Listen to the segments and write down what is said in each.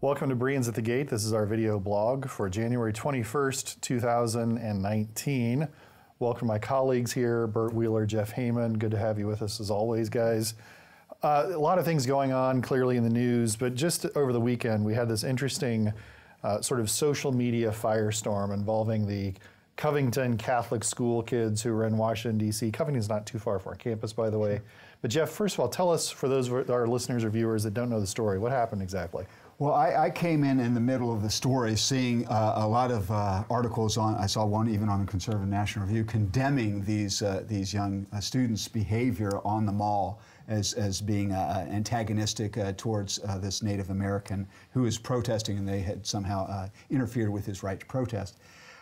Welcome to Bereans at the Gate. This is our video blog for January 21st, 2019. Welcome to my colleagues here, Bert Wheeler, Jeff Heyman. Good to have you with us as always, guys. A lot of things going on clearly in the news, but just over the weekend we had this interesting sort of social media firestorm involving the Covington Catholic school kids who were in Washington, D.C. Covington's not too far from our campus, by the way. But Jeff, first of all, tell us, for those of our listeners or viewers that don't know the story, what happened exactly? Well, I came in the middle of the story seeing a lot of articles on, I saw one even on the Conservative National Review, condemning these young students' behavior on the mall as being antagonistic towards this Native American who is protesting, and they had somehow interfered with his right to protest.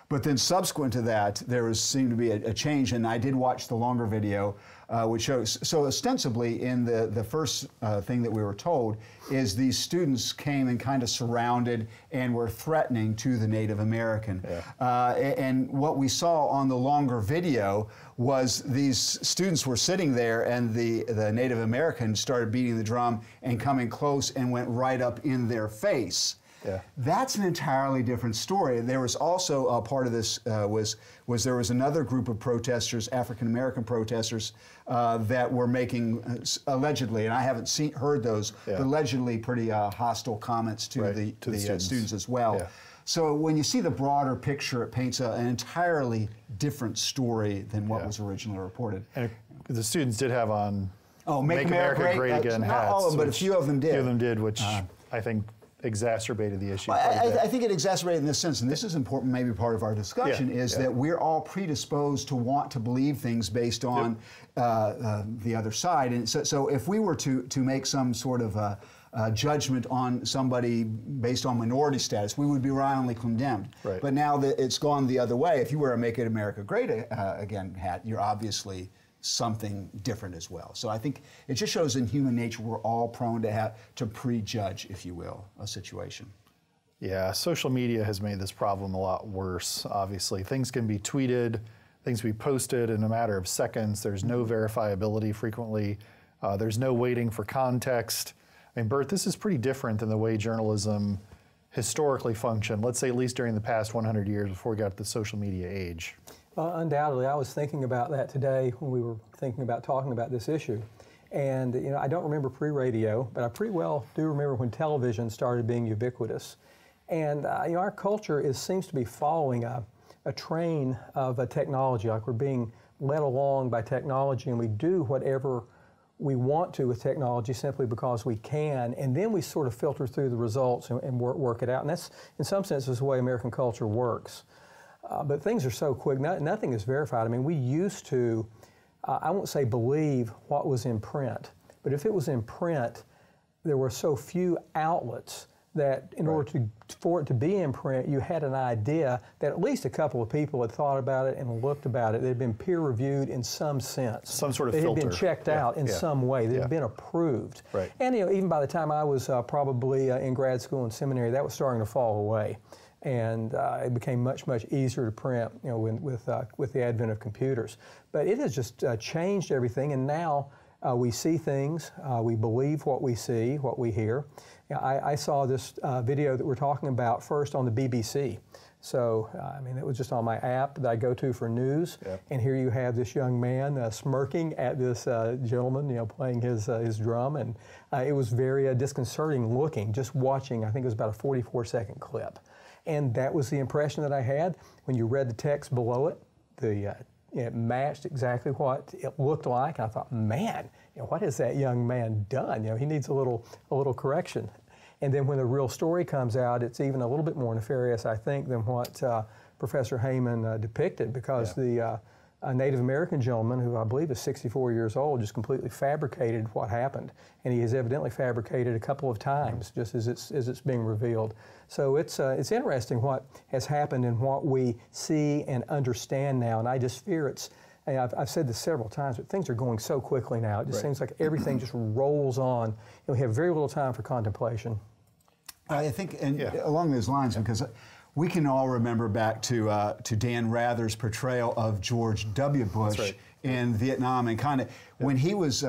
But then subsequent to that, there seemed to be a change, and I did watch the longer video, which shows, so ostensibly in the first thing that we were told is these students came and kind of surrounded and were threatening to the Native American. Yeah. And what we saw on the longer video was these students were sitting there and the Native American started beating the drum and coming close and went right up in their face. Yeah. That's an entirely different story. There was also a part of this was there was another group of protesters, African American protesters, that were making allegedly, and I haven't heard those, but allegedly pretty hostile comments to the students as well. Yeah. So when you see the broader picture, it paints an entirely different story than what was originally reported. And the students did have on Make America Great Again hats. Not all of them, but a few of them did. A few of them did, which I think exacerbated the issue. I think it exacerbated in this sense, and this is important, maybe part of our discussion, is that we're all predisposed to want to believe things based on the other side. And so if we were to make some sort of judgment on somebody based on minority status, we would be roundly condemned. Right. But now that it's gone the other way, if you wear a Make America Great Again hat, you're obviously something different as well. So I think it just shows in human nature we're all prone to prejudge, if you will, a situation. Yeah, social media has made this problem a lot worse, obviously. Things can be tweeted, things can be posted in a matter of seconds. There's no verifiability frequently. There's no waiting for context. I mean, Bert, this is pretty different than the way journalism historically functioned, let's say at least during the past 100 years before we got to the social media age. Undoubtedly, I was thinking about that today when we were thinking about talking about this issue. And you know, I don't remember pre-radio, but I pretty well do remember when television started being ubiquitous. And you know, our culture seems to be following a train of technology, like we're being led along by technology, and we do whatever we want to with technology simply because we can, and then we sort of filter through the results and work it out. And that's, in some sense, the way American culture works. But things are so quick, nothing is verified. I mean, we used to, I won't say believe what was in print, but if it was in print, there were so few outlets that in order for it to be in print, you had an idea that at least a couple of people had thought about it and looked about it. They had been peer-reviewed in some sense. Some sort of filter. They had been checked out in some way. They had been approved. Right. And you know, even by the time I was probably in grad school and seminary, that was starting to fall away. And it became much, much easier to print, you know, with the advent of computers. But it has just changed everything, and now we see things, we believe what we see, what we hear. You know, I saw this video that we're talking about first on the BBC. So, I mean, it was just on my app that I go to for news, and here you have this young man smirking at this gentleman, you know, playing his drum, and it was very disconcerting looking, just watching. I think it was about a 44-second clip. And that was the impression that I had. When you read the text below it, it matched exactly what it looked like. And I thought, man, you know, what has that young man done? You know, he needs a little correction. And then when the real story comes out, it's even a little bit more nefarious, I think, than what Professor Heyman depicted, because the Native American gentleman, who I believe is 64 years old, just completely fabricated what happened. And he has evidently fabricated a couple of times, just as it's being revealed. So it's interesting what has happened and what we see and understand now. And I just fear I've said this several times, but things are going so quickly now. It just seems like everything just rolls on, and we have very little time for contemplation. I think, and along those lines, because We can all remember back to Dan Rather's portrayal of George W. Bush in Vietnam, and kind of when he was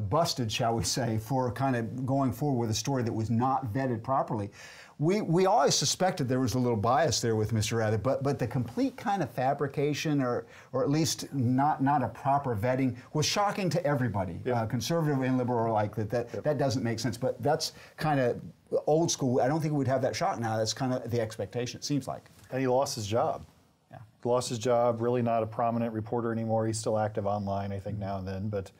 busted, shall we say, for kind of going forward with a story that was not vetted properly. We always suspected there was a little bias there with Mr. Rather, but the complete kind of fabrication, or at least not a proper vetting, was shocking to everybody, conservative and liberal alike. That doesn't make sense. But that's kind of old school. I don't think we'd have that shock now. That's kind of the expectation, it seems like. And he lost his job. Yeah. He lost his job, really not a prominent reporter anymore. He's still active online, I think, now and then. But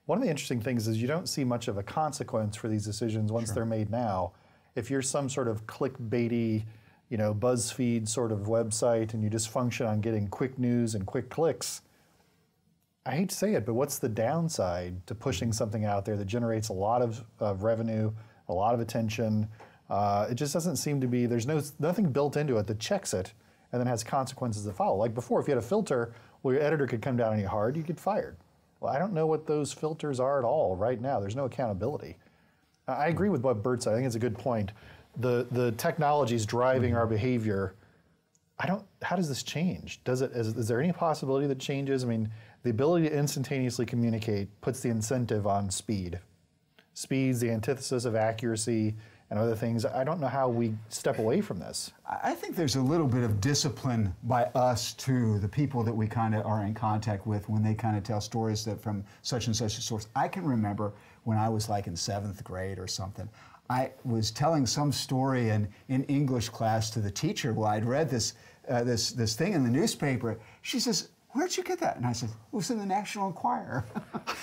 one of the interesting things is you don't see much of a consequence for these decisions once they're made now. If you're some sort of clickbaity, BuzzFeed sort of website and you just function on getting quick news and quick clicks, I hate to say it, but what's the downside to pushing something out there that generates a lot of revenue, a lot of attention? It just doesn't seem to be, there's nothing built into it that checks it and then has consequences that follow. Like before, if you had a filter, well, your editor could come down on you hard, you get fired. Well, I don't know what those filters are at all right now. There's no accountability. I agree with what Bert said. I think it's a good point. The technology is driving our behavior. How does this change? Is there any possibility that changes? I mean, the ability to instantaneously communicate puts the incentive on speed. Speed's the antithesis of accuracy and other things. I don't know how we step away from this. I think there's a little bit of discipline by us to the people that we kind of are in contact with when they kind of tell stories that from such and such a source. I can remember when I was like in 7th grade or something, I was telling some story in English class to the teacher. Well, I'd read this thing in the newspaper. She says, "Where'd you get that?" And I said, "It was in the National Enquirer."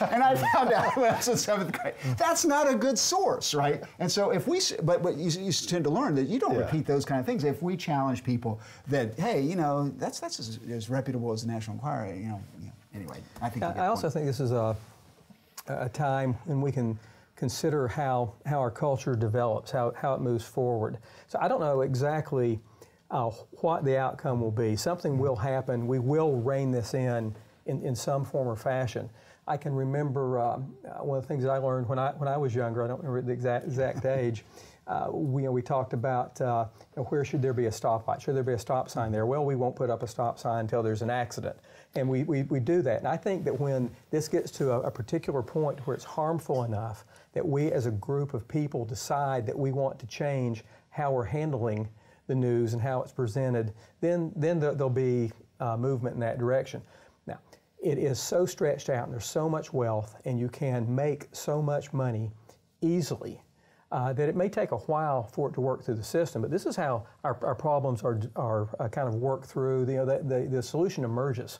And I found out when I was in 7th grade, that's not a good source, right? And so if we, but you tend to learn that you don't repeat those kind of things. If we challenge people that, hey, that's as reputable as the National Enquirer, anyway, I think. I also think this is a time when we can consider how our culture develops, how it moves forward. So I don't know exactly what the outcome will be. Something will happen. We will rein this in some form or fashion. I can remember one of the things that I learned when I was younger. I don't remember the exact age. We talked about where should there be a stoplight? Should there be a stop sign there? Well, we won't put up a stop sign until there's an accident. And we do that. And I think that when this gets to a particular point where it's harmful enough that we as a group of people decide that we want to change how we're handling the news and how it's presented, then there'll be movement in that direction. Now, it is so stretched out and there's so much wealth and you can make so much money easily that it may take a while for it to work through the system. But this is how our problems are kind of worked through. The solution emerges.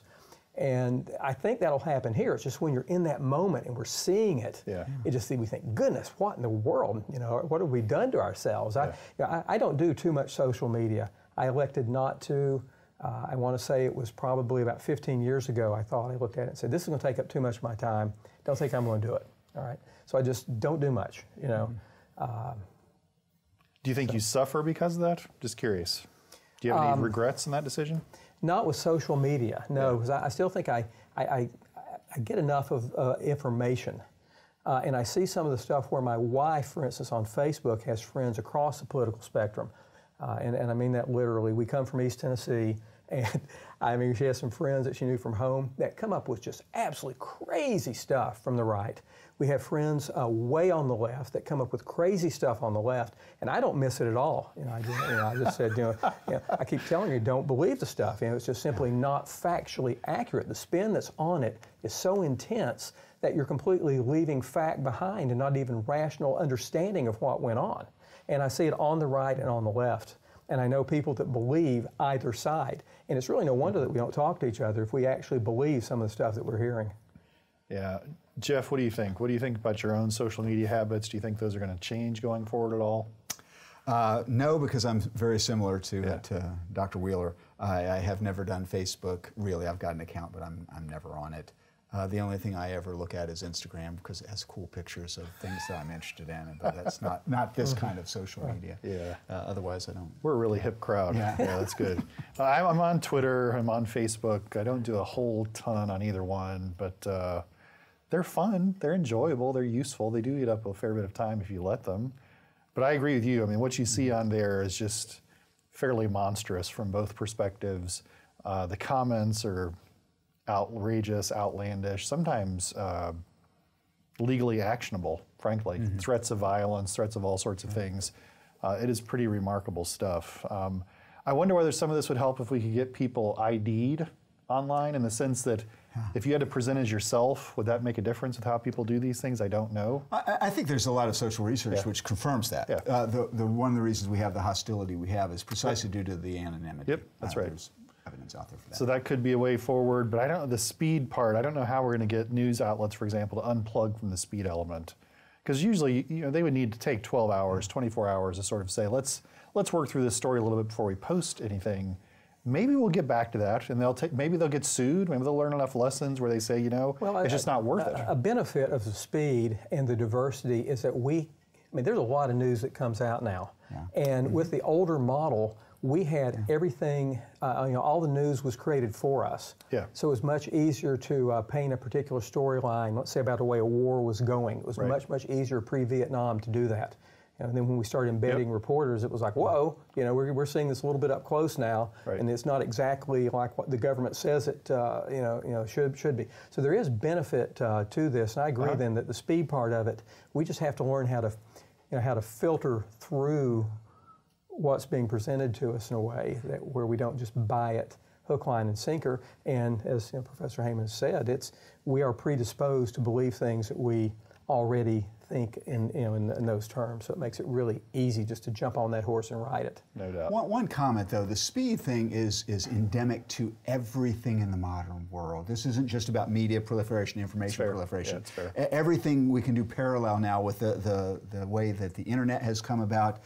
And I think that'll happen here. It's just when you're in that moment and we're seeing it, we think, goodness, what in the world? What have we done to ourselves? I don't do too much social media. I elected not to. I want to say it was probably about 15 years ago. I looked at it and said, this is going to take up too much of my time. Don't think I'm going to do it. All right. So I just don't do much. Do you think you suffer because of that? Just curious. Do you have any regrets in that decision? Not with social media, no, because I still think I get enough of information. And I see some of the stuff where my wife, for instance, on Facebook has friends across the political spectrum. And I mean that literally. We come from East Tennessee, and she has some friends that she knew from home that come up with just absolutely crazy stuff from the right. We have friends way on the left that come up with crazy stuff on the left, and I don't miss it at all. I just said, I keep telling you, don't believe the stuff. It's just simply not factually accurate. The spin that's on it is so intense that you're completely leaving fact behind and not even rational understanding of what went on. And I see it on the right and on the left. And I know people that believe either side. And it's really no wonder that we don't talk to each other if we actually believe some of the stuff that we're hearing. Yeah. Jeff, what do you think? What do you think about your own social media habits? Do you think those are going to change going forward at all? No, because I'm very similar to Dr. Wheeler. I have never done Facebook, really. I've got an account, but I'm never on it. The only thing I ever look at is Instagram because it has cool pictures of things that I'm interested in, but that's not this kind of social media. Yeah. Otherwise, I don't. We're a really hip crowd. Yeah, that's good. I'm on Twitter. I'm on Facebook. I don't do a whole ton on either one, but they're fun. They're enjoyable. They're useful. They do eat up a fair bit of time if you let them. But I agree with you. I mean, what you see on there is just fairly monstrous from both perspectives. The comments are outrageous, outlandish, sometimes legally actionable, frankly. Threats of violence, threats of all sorts of things. It is pretty remarkable stuff. I wonder whether some of this would help if we could get people ID'd online, in the sense that if you had to present as yourself, would that make a difference with how people do these things? I don't know. I think there's a lot of social research which confirms that. One of the reasons we have the hostility we have is precisely due to the anonymity. Yep, that's right. There's evidence out there for that. So that could be a way forward, but I don't know the speed part. I don't know how we're going to get news outlets, for example, to unplug from the speed element, because usually, they would need to take 12 hours, 24 hours to sort of say, let's work through this story a little bit before we post anything. Maybe we'll get back to that, and maybe they'll get sued. Maybe they'll learn enough lessons where they say, it's just not worth it. A benefit of the speed and the diversity is that there's a lot of news that comes out now, and with the older model, we had everything, all the news was created for us. So it was much easier to paint a particular storyline, let's say about the way a war was going. It was much, much easier pre-Vietnam to do that. And then when we started embedding reporters, it was like, whoa, we're seeing this a little bit up close now, and it's not exactly like what the government says it, should be. So there is benefit to this, and I agree then that the speed part of it, we just have to learn how to filter through what's being presented to us in a way where we don't just buy it hook, line, and sinker. And as Professor Heyman said, we are predisposed to believe things that we already think in those terms. So it makes it really easy just to jump on that horse and ride it. No doubt. One comment though, the speed thing is endemic to everything in the modern world. This isn't just about media proliferation, information proliferation. It's fair. Everything we can do parallel now with the way that the internet has come about.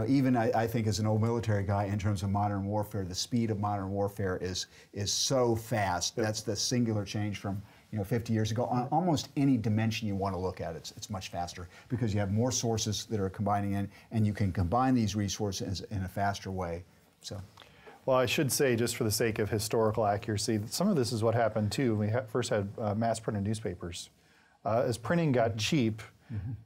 Even I think as an old military guy, in terms of modern warfare, the speed of modern warfare is so fast. That's the singular change from 50 years ago. On almost any dimension you want to look at, it's much faster because you have more sources that are combining in, and you can combine these resources in a faster way. So, well, I should say, just for the sake of historical accuracy, that some of this is what happened too. We first had mass printed newspapers. As printing got cheap,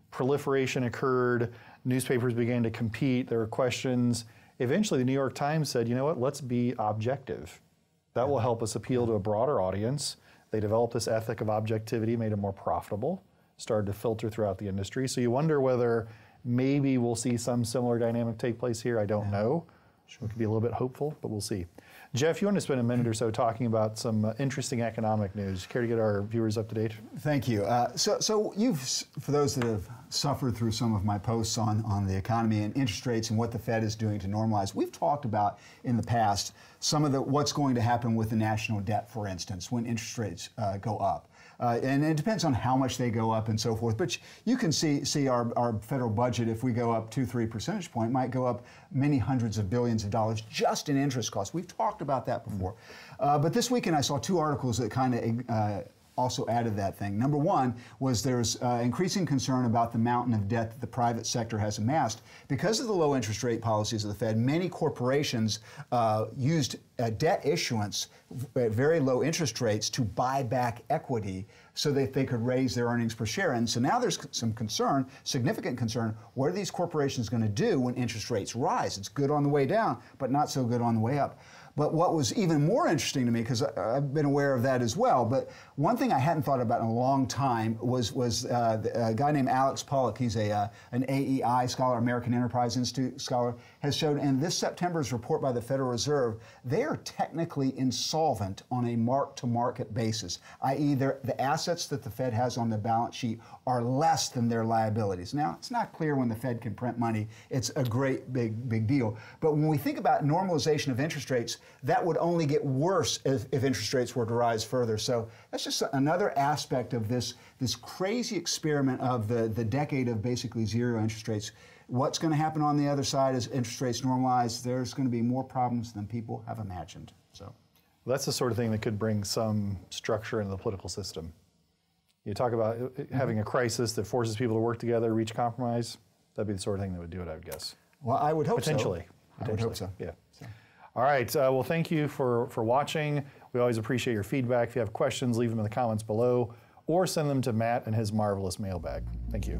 proliferation occurred. Newspapers began to compete. There were questions. Eventually, the New York Times said, let's be objective. That will help us appeal to a broader audience. They developed this ethic of objectivity, made it more profitable, started to filter throughout the industry. So you wonder whether maybe we'll see some similar dynamic take place here. I don't know. We could be a little bit hopeful, but we'll see. Jeff, you want to spend a minute or so talking about some interesting economic news. Care to get our viewers up to date? Thank you. So you've, for those that have suffered through some of my posts on the economy and interest rates and what the Fed is doing to normalize, we've talked about in the past some of what's going to happen with the national debt, for instance, when interest rates go up. And it depends on how much they go up and so forth. But you can see our federal budget, if we go up 2-3 percentage points, might go up many hundreds of billions of dollars just in interest costs. We've talked about that before. But this weekend I saw two articles that kind of also added that thing. Number one was there's increasing concern about the mountain of debt that the private sector has amassed. Because of the low interest rate policies of the Fed, many corporations used debt issuance at very low interest rates to buy back equity so that they could raise their earnings per share. And so now there's some concern, significant concern, what are these corporations going to do when interest rates rise? It's good on the way down, but not so good on the way up. But what was even more interesting to me, because I've been aware of that as well, but one thing I hadn't thought about in a long time was a guy named Alex Pollock. He's an AEI scholar, American Enterprise Institute scholar, has shown in this September's report by the Federal Reserve, they are technically insolvent on a mark-to-market basis, i.e. the assets that the Fed has on the balance sheet are less than their liabilities. Now, it's not clear when the Fed can print money. It's a great big deal. But when we think about normalization of interest rates, that would only get worse if interest rates were to rise further. So that's just another aspect of this crazy experiment of the decade of basically zero interest rates. What's going to happen on the other side as interest rates normalize? There's going to be more problems than people have imagined. So that's the sort of thing that could bring some structure into the political system. You talk about having a crisis that forces people to work together, reach compromise. That'd be the sort of thing that would do it, I would guess. Well, I would hope Potentially. so. I would hope so. Yeah. All right. Well, thank you for watching. We always appreciate your feedback. If you have questions, leave them in the comments below or send them to Matt and his marvelous mailbag. Thank you.